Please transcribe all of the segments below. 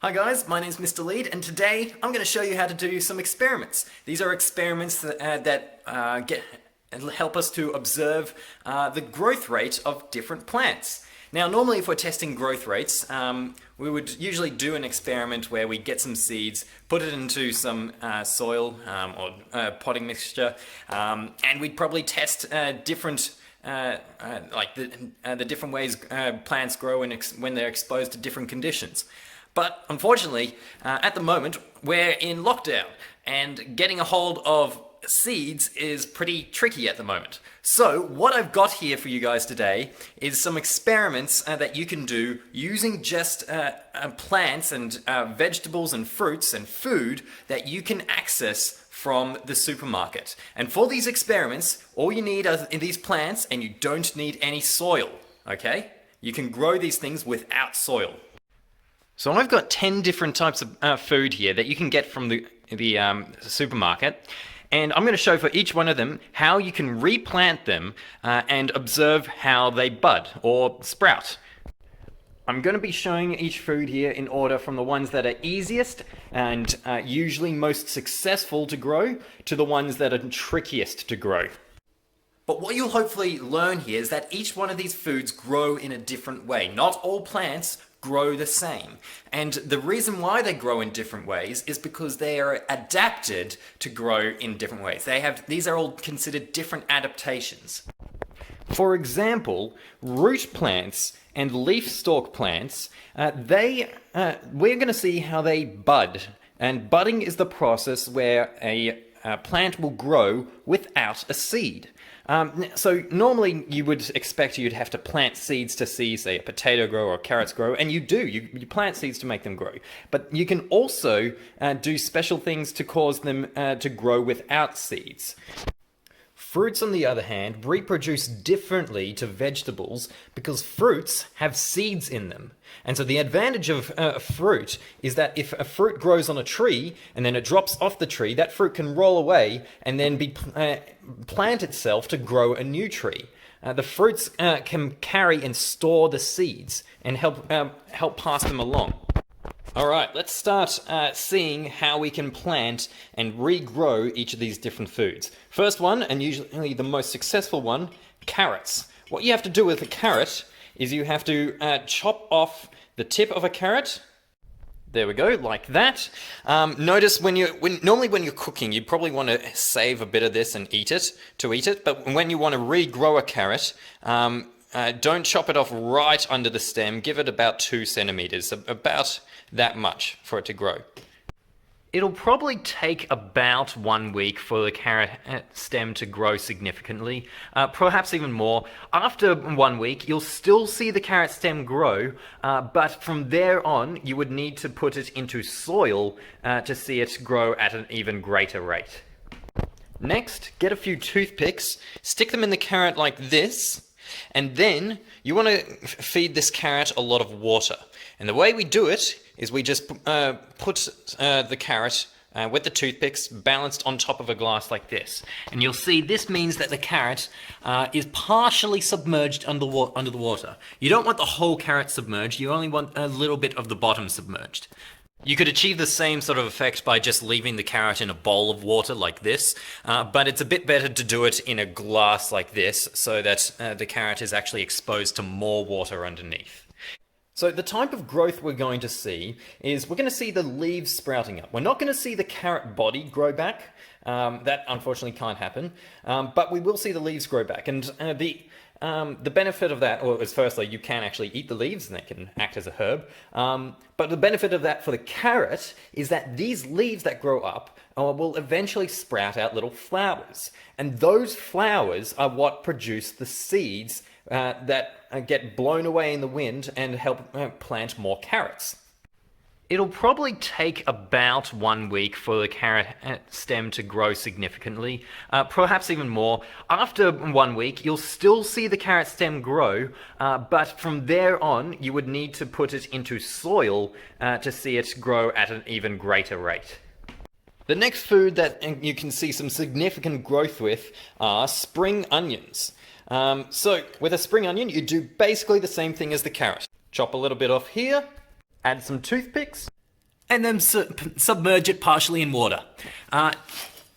Hi guys, my name's Mr. Lead, and today I'm going to show you how to do some experiments. These are experiments that help us to observe the growth rate of different plants. Now, normally if we're testing growth rates, we would usually do an experiment where we get some seeds, put it into some soil or potting mixture, and we'd probably test different like the different ways plants grow when they're exposed to different conditions. But unfortunately, at the moment, we're in lockdown, and getting a hold of seeds is pretty tricky at the moment. So what I've got here for you guys today is some experiments that you can do using just plants and vegetables and fruits and food that you can access from the supermarket. And for these experiments, all you need are these plants, and you don't need any soil, okay? You can grow these things without soil. So I've got 10 different types of food here that you can get from the supermarket, and I'm going to show for each one of them how you can replant them and observe how they bud or sprout. I'm going to be showing each food here in order from the ones that are easiest and usually most successful to grow to the ones that are trickiest to grow. But what you'll hopefully learn here is that each one of these foods grow in a different way. Not all plants grow the same. And the reason why they grow in different ways is because they are adapted to grow in different ways. These are all considered different adaptations. For example, root plants and leaf stalk plants, we're going to see how they bud. And budding is the process where a plant will grow without a seed. So normally you would expect you'd have to plant seeds to see, say, a potato grow or carrots grow, and you do. You plant seeds to make them grow. But you can also do special things to cause them to grow without seeds. Fruits, on the other hand, reproduce differently to vegetables because fruits have seeds in them. And so the advantage of fruit is that if a fruit grows on a tree and then it drops off the tree, that fruit can roll away and then plant itself to grow a new tree. The fruits can carry and store the seeds and help pass them along. All right, let's start seeing how we can plant and regrow each of these different foods. First one, and usually the most successful one, carrots. What you have to do with a carrot is you have to chop off the tip of a carrot. There we go, like that. Notice normally when you're cooking, you probably want to save a bit of this and eat it. But when you want to regrow a carrot, don't chop it off right under the stem. Give it about 2 centimeters, about that much for it to grow. It'll probably take about 1 week for the carrot stem to grow significantly, perhaps even more. After 1 week, you'll still see the carrot stem grow, but from there on, you would need to put it into soil to see it grow at an even greater rate. Next, get a few toothpicks, stick them in the carrot like this, and then you want to feed this carrot a lot of water. And the way we do it is we just put the carrot with the toothpicks balanced on top of a glass like this. And you'll see this means that the carrot is partially submerged under the water. You don't want the whole carrot submerged, you only want a little bit of the bottom submerged. You could achieve the same sort of effect by just leaving the carrot in a bowl of water like this, but it's a bit better to do it in a glass like this so that the carrot is actually exposed to more water underneath. So the type of growth we're going to see is we're going to see the leaves sprouting up. We're not going to see the carrot body grow back. That unfortunately can't happen, but we will see the leaves grow back. And the benefit of that is firstly, you can actually eat the leaves and they can act as a herb. But the benefit of that for the carrot is that these leaves that grow up will eventually sprout out little flowers. And those flowers are what produce the seeds that get blown away in the wind and help plant more carrots. It'll probably take about 1 week for the carrot stem to grow significantly, perhaps even more. After 1 week, you'll still see the carrot stem grow, but from there on, you would need to put it into soil to see it grow at an even greater rate. The next food that you can see some significant growth with are spring onions. So with a spring onion, you do basically the same thing as the carrot. Chop a little bit off here, add some toothpicks, and then submerge it partially in water.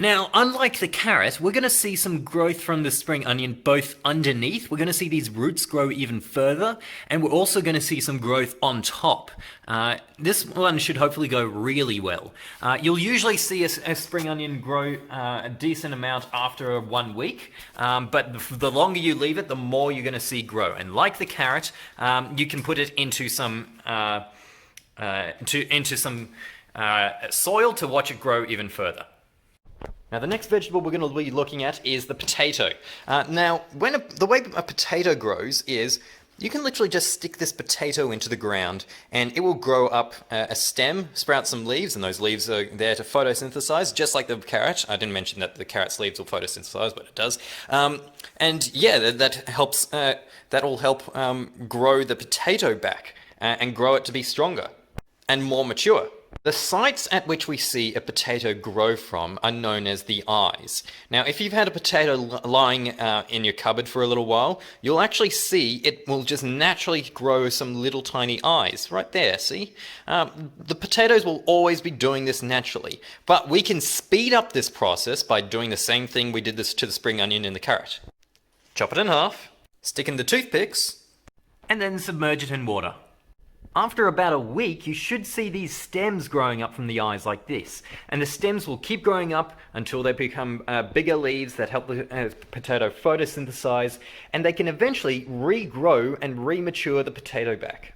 Now, unlike the carrot, we're going to see some growth from the spring onion both underneath. We're going to see these roots grow even further, and we're also going to see some growth on top. This one should hopefully go really well. You'll usually see a spring onion grow a decent amount after 1 week, but the longer you leave it, the more you're going to see grow. And like the carrot, you can put it into some soil to watch it grow even further. Now, the next vegetable we're going to be looking at is the potato. Now, the way a potato grows is you can literally just stick this potato into the ground and it will grow up a stem, sprout some leaves, and those leaves are there to photosynthesize, just like the carrot. I didn't mention that the carrot's leaves will photosynthesize, but it does. And yeah, that helps. That'll help grow the potato back and grow it to be stronger and more mature. The sites at which we see a potato grow from are known as the eyes. Now, if you've had a potato lying in your cupboard for a little while, you'll actually see it will just naturally grow some little tiny eyes right there, see? The potatoes will always be doing this naturally, but we can speed up this process by doing the same thing we did this to the spring onion and the carrot. Chop it in half, stick in the toothpicks, and then submerge it in water. After about a week, you should see these stems growing up from the eyes like this. And the stems will keep growing up until they become bigger leaves that help the potato photosynthesize, and they can eventually regrow and remature the potato back.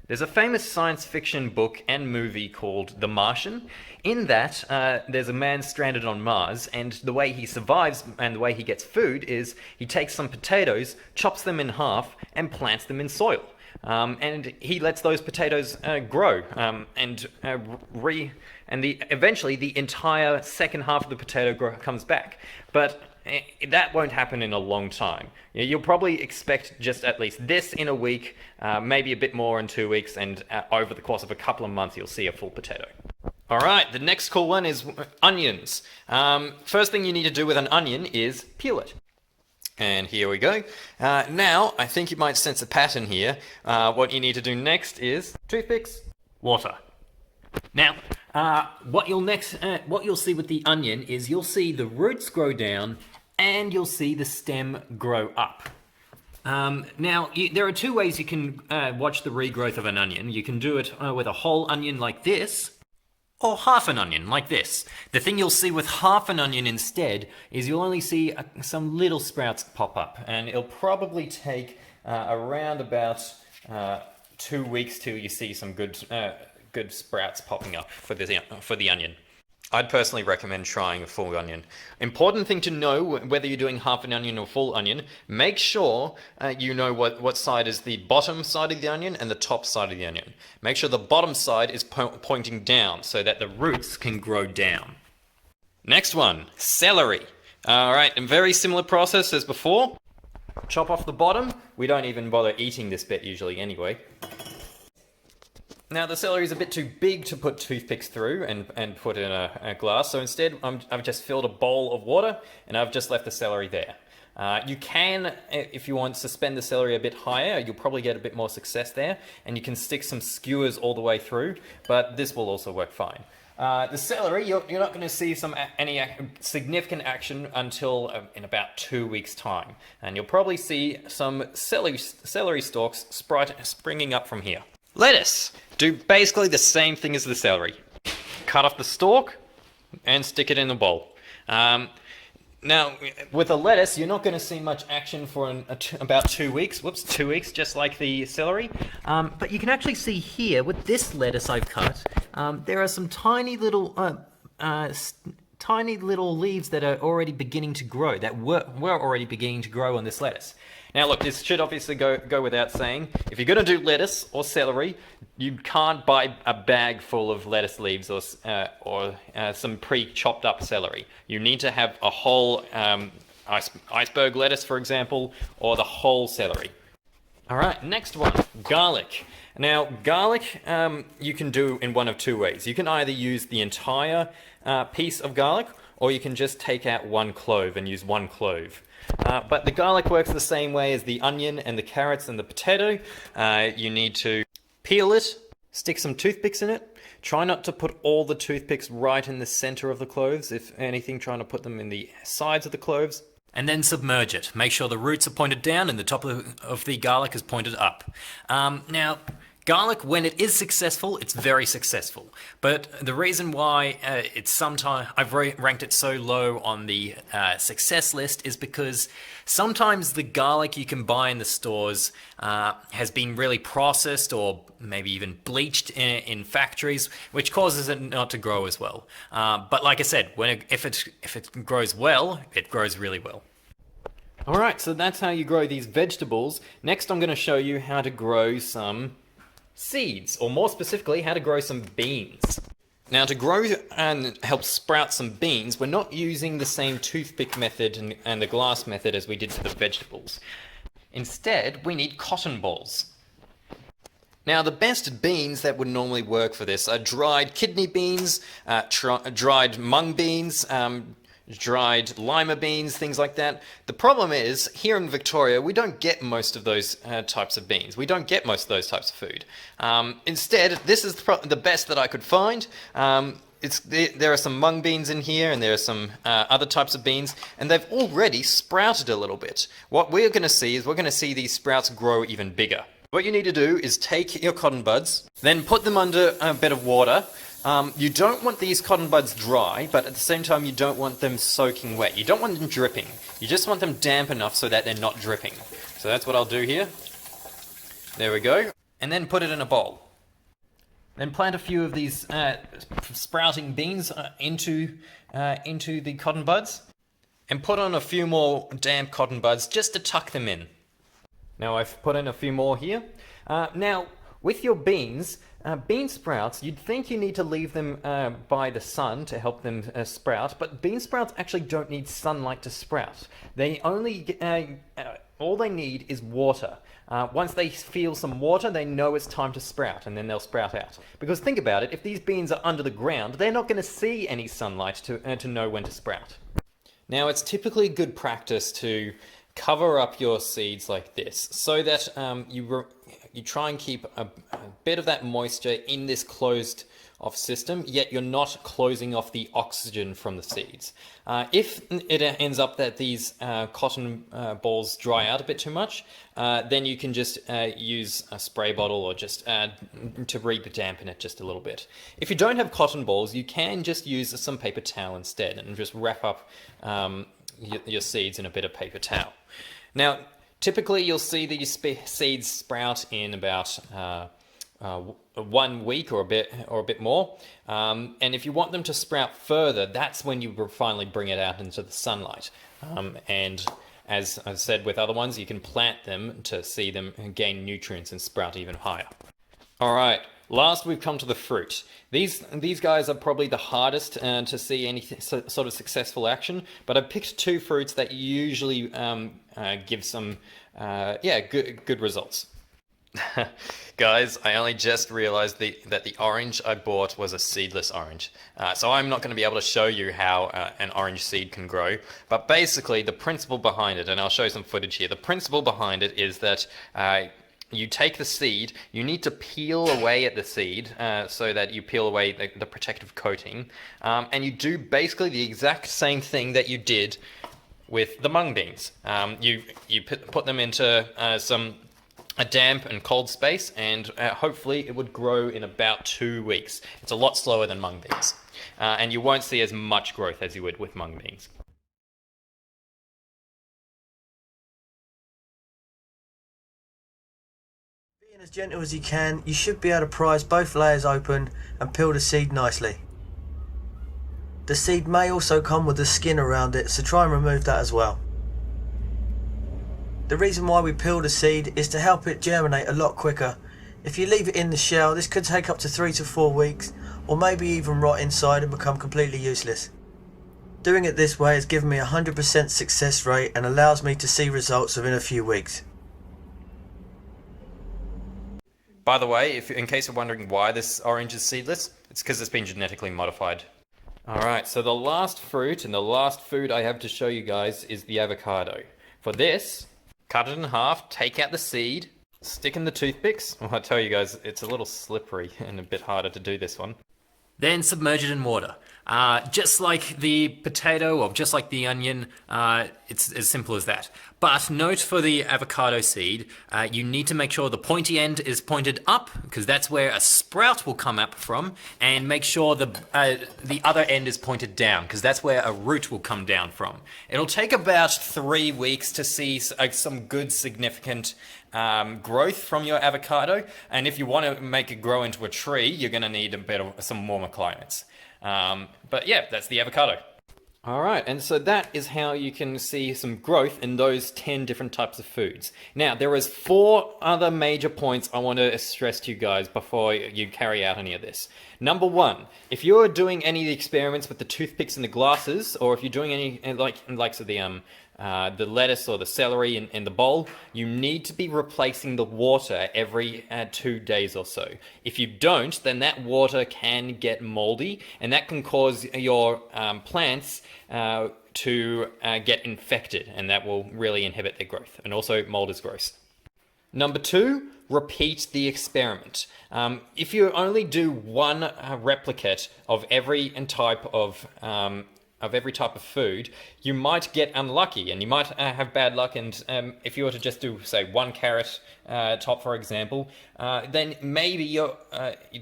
There's a famous science fiction book and movie called The Martian. In that, there's a man stranded on Mars, and the way he survives and the way he gets food is he takes some potatoes, chops them in half, and plants them in soil. And he lets those potatoes grow, eventually the entire second half of the potato comes back. But that won't happen in a long time. You'll probably expect just at least this in a week, maybe a bit more in 2 weeks, and over the course of a couple of months you'll see a full potato. Alright, the next cool one is onions. First thing you need to do with an onion is peel it. And here we go. Now, I think you might sense a pattern here. What you need to do next is toothpicks, water. Now, what you'll see with the onion is you'll see the roots grow down and you'll see the stem grow up. Now, there are two ways you can watch the regrowth of an onion. You can do it with a whole onion like this, or half an onion, like this. The thing you'll see with half an onion instead is you'll only see some little sprouts pop up, and it'll probably take around about 2 weeks till you see some good sprouts popping up for the onion. I'd personally recommend trying a full onion. Important thing to know, whether you're doing half an onion or full onion, make sure you know what side is the bottom side of the onion and the top side of the onion. Make sure the bottom side is pointing down so that the roots can grow down. Next one, celery. Alright, a very similar process as before. Chop off the bottom. We don't even bother eating this bit usually anyway. Now, the celery is a bit too big to put toothpicks through and put in a glass, so instead I've just filled a bowl of water and I've just left the celery there. You can, if you want, suspend the celery a bit higher. You'll probably get a bit more success there, and you can stick some skewers all the way through, but this will also work fine. The celery, you're not going to see any significant action until in about 2 weeks' time, and you'll probably see some celery stalks springing up from here. Lettuce. Do basically the same thing as the celery. Cut off the stalk and stick it in the bowl. Now, with a lettuce, you're not going to see much action for about 2 weeks. 2 weeks, just like the celery. But you can actually see here, with this lettuce I've cut, there are some tiny little leaves that are already beginning to grow, that were already beginning to grow on this lettuce. Now look, this should obviously go without saying. If you're going to do lettuce or celery, you can't buy a bag full of lettuce leaves or some pre-chopped up celery. You need to have a whole iceberg lettuce, for example, or the whole celery. Alright, next one, garlic. Now, garlic you can do in one of two ways. You can either use the entire piece of garlic, or you can just take out one clove and use one clove. But the garlic works the same way as the onion and the carrots and the potato. You need to peel it, Stick some toothpicks in it. Try not to put all the toothpicks right in the center of the cloves. If anything, trying to put them in the sides of the cloves. And then submerge it. Make sure the roots are pointed down and the top of the garlic is pointed up. Now, garlic, when it is successful, it's very successful. But the reason why I've ranked it so low on the success list is because sometimes the garlic you can buy in the stores has been really processed or maybe even bleached in factories, which causes it not to grow as well. But like I said, if it grows well, it grows really well. Alright, so that's how you grow these vegetables. Next I'm going to show you how to grow some seeds, or more specifically, how to grow some beans. Now, to grow and help sprout some beans, we're not using the same toothpick method and the glass method as we did for the vegetables. Instead, we need cotton balls. Now, the best beans that would normally work for this are dried kidney beans, dried mung beans, dried lima beans, things like that. The problem is, here in Victoria, we don't get most of those types of beans. We don't get most of those types of food. Instead, this is the best that I could find. There are some mung beans in here, and there are some other types of beans, and they've already sprouted a little bit. What we're going to see is we're going to see these sprouts grow even bigger. What you need to do is take your cotton buds, then put them under a bit of water. You don't want these cotton buds dry, but at the same time you don't want them soaking wet. You don't want them dripping. You just want them damp enough so that they're not dripping. So that's what I'll do here. There we go. And then put it in a bowl. Then plant a few of these sprouting beans into the cotton buds. And put on a few more damp cotton buds just to tuck them in. Now I've put in a few more here. Now, with your beans, bean sprouts, you'd think you need to leave them by the sun to help them sprout, but bean sprouts actually don't need sunlight to sprout. They only, all they need is water. Once they feel some water, they know it's time to sprout, and then they'll sprout out. Because think about it, if these beans are under the ground, they're not going to see any sunlight to know when to sprout. Now, it's typically good practice to cover up your seeds like this, so that you try and keep a bit of that moisture in this closed off system, yet you're not closing off the oxygen from the seeds. If it ends up that these cotton balls dry out a bit too much, then you can just use a spray bottle or just to dampen it just a little bit. If you don't have cotton balls, you can just use some paper towel instead and just wrap up your seeds in a bit of paper towel. Now, typically you'll see these seeds sprout in about 1 week or a bit more, and if you want them to sprout further, that's when you finally bring it out into the sunlight. And as I've said with other ones, you can plant them to see them gain nutrients and sprout even higher. All right. Last, we've come to the fruit. These guys are probably the hardest to see any sort of successful action, but I picked two fruits that usually give some good results. Guys, I only just realized that the orange I bought was a seedless orange. So I'm not going to be able to show you how an orange seed can grow, but basically the principle behind it, and I'll show you some footage here, the principle behind it is that you take the seed, you need to peel away at the seed so that you peel away the protective coating, and you do basically the exact same thing that you did with the mung beans. You put them into a damp and cold space, and hopefully it would grow in about 2 weeks. It's a lot slower than mung beans, and you won't see as much growth as you would with mung beans. Being as gentle as you can, you should be able to prise both layers open and peel the seed nicely. The seed may also come with the skin around it, so try and remove that as well. The reason why we peel the seed is to help it germinate a lot quicker. If you leave it in the shell, this could take up to 3 to 4 weeks, or maybe even rot inside and become completely useless. Doing it this way has given me a 100% success rate and allows me to see results within a few weeks. By the way, in case you're wondering why this orange is seedless, it's because it's been genetically modified. Alright, so the last fruit and the last food I have to show you guys is the avocado. For this, cut it in half, take out the seed, stick in the toothpicks. Well, I tell you guys, it's a little slippery and a bit harder to do this one. Then submerge it in water. Just like the potato or just like the onion, it's as simple as that. But note for the avocado seed, you need to make sure the pointy end is pointed up, because that's where a sprout will come up from, and make sure the other end is pointed down, because that's where a root will come down from. It'll take about 3 weeks to see some good significant growth from your avocado, and if you want to make it grow into a tree, you're going to need a bit of some warmer climates. But yeah, that's the avocado. All right, and so that is how you can see some growth in those 10 different types of foods. Now, there is 4 other major points I want to stress to you guys before you carry out any of this. Number 1, if you're doing any of the experiments with the toothpicks and the glasses, or if you're doing any like the lettuce or the celery in the bowl, you need to be replacing the water every 2 days or so. If you don't, then that water can get moldy, and that can cause your plants to get infected, and that will really inhibit their growth. And also, mold is gross. Number 2, repeat the experiment. If you only do one replicate of every type of food, you might get unlucky, and you might have bad luck. And if you were to just do, say, 1 carrot top, for example, then maybe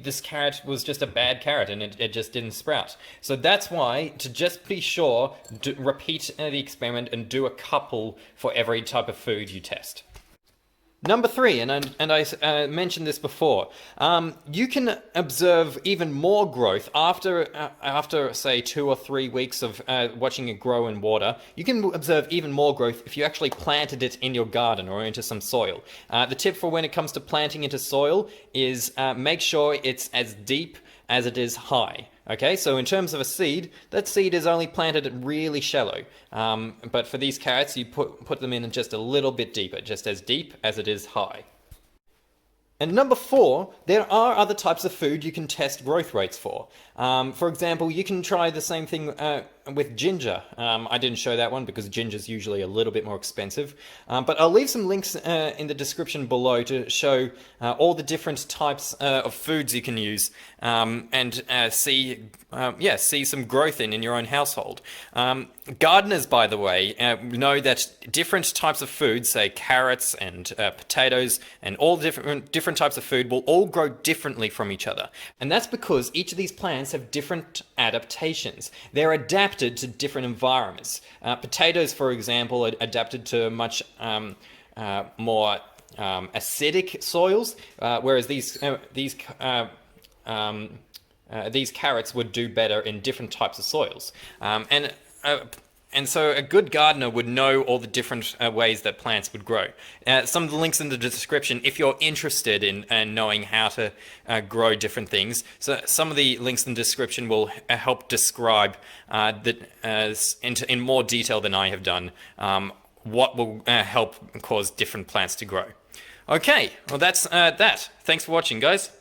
this carrot was just a bad carrot and it just didn't sprout. So that's why, to just be sure, repeat the experiment and do a couple for every type of food you test. Number 3, and I mentioned this before, you can observe even more growth after say 2 or 3 weeks of watching it grow in water. You can observe even more growth if you actually planted it in your garden or into some soil. The tip for when it comes to planting into soil is make sure it's as deep as it is high. Okay, so in terms of a seed, that seed is only planted really shallow. But for these carrots, you put them in just a little bit deeper, just as deep as it is high. And number 4, there are other types of food you can test growth rates for. For example, you can try the same thing with ginger. I didn't show that one because ginger is usually a little bit more expensive. But I'll leave some links in the description below to show all the different types of foods you can use and see some growth in your own household. Gardeners, by the way, know that different types of food, say carrots and potatoes and all different types of food, will all grow differently from each other. And that's because each of these plants have different adaptations. They're adapted to different environments. Potatoes, for example, are adapted to much more acidic soils, whereas these carrots would do better in different types of soils. And so a good gardener would know all the different ways that plants would grow. Some of the links in the description if you're interested in knowing how to grow different things. So some of the links in the description will help describe in more detail than I have done what will help cause different plants to grow. Okay, well that's that. Thanks for watching, guys.